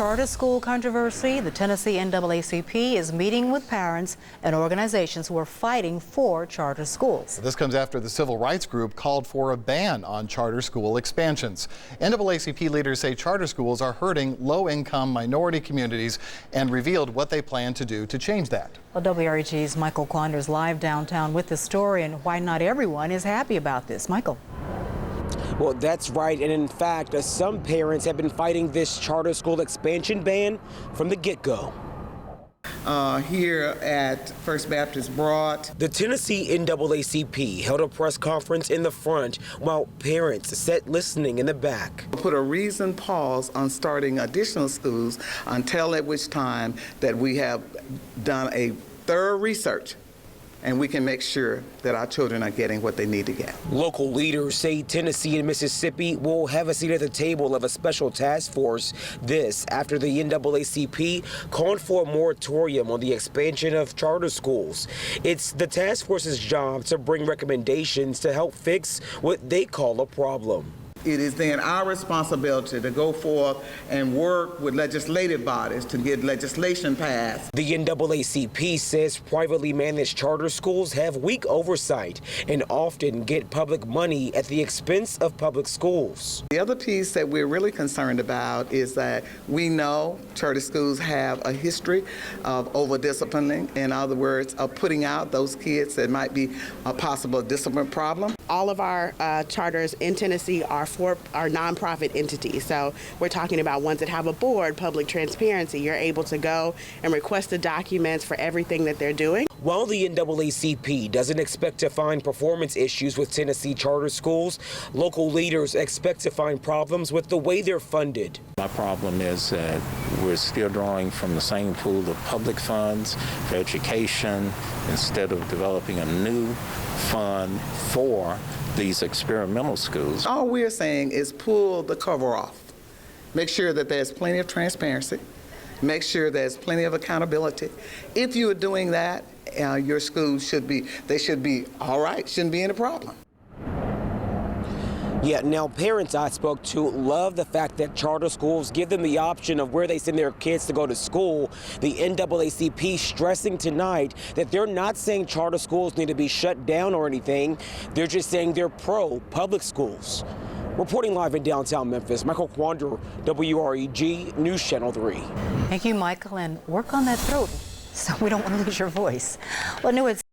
charter school controversy, the Tennessee NAACP is meeting with parents and organizations who are fighting for charter schools. This comes after the civil rights group called for a ban on charter school expansions. NAACP leaders say charter schools are hurting low-income minority communities and revealed what they plan to do to change that. Well, WREG's Michael Quander is live downtown with the story and why not everyone is happy about this. Michael. Well, that's right. And in fact, some parents have been fighting this charter school expansion ban from the get-go. Here at First Baptist Broad, The Tennessee NAACP held a press conference in the front while parents sat listening in the back. put a reasoned pause on starting additional schools until at which time that we have done a thorough research and we can make sure that our children are getting what they need to get. Local leaders say Tennessee and Mississippi will have a seat at the table of a special task force. This after the NAACP called for a moratorium on the expansion of charter schools. It's the task force's job to bring recommendations to help fix what they call a problem. It is then our responsibility to go forth and work with legislative bodies to get legislation passed. The NAACP says privately managed charter schools have weak oversight and often get public money at the expense of public schools. The other piece that we're really concerned about is that we know charter schools have a history of over-disciplining, in other words, of putting out those kids that might be a possible discipline problem. All of our charters in Tennessee are for our nonprofit entities. So we're talking about ones that have a board, public transparency. You're able to go and request the documents for everything that they're doing. While the NAACP doesn't expect to find performance issues with Tennessee charter schools, local leaders expect to find problems with the way they're funded. My problem is that we're still drawing from the same pool of public funds for education instead of developing a new fund for these experimental schools. All we're saying is pull the cover off. Make sure that there's plenty of transparency. Make sure there's plenty of accountability. If you're doing that, your schools should be all right, shouldn't be any problem. Yeah, now parents I spoke to love the fact that charter schools give them the option of where they send their kids to go to school. The NAACP stressing tonight that they're not saying charter schools need to be shut down or anything. They're just saying they're pro-public schools. Reporting live in downtown Memphis, Michael Quander, WREG News Channel 3. Thank you, Michael, and work on that throat so we don't want to lose your voice. Well,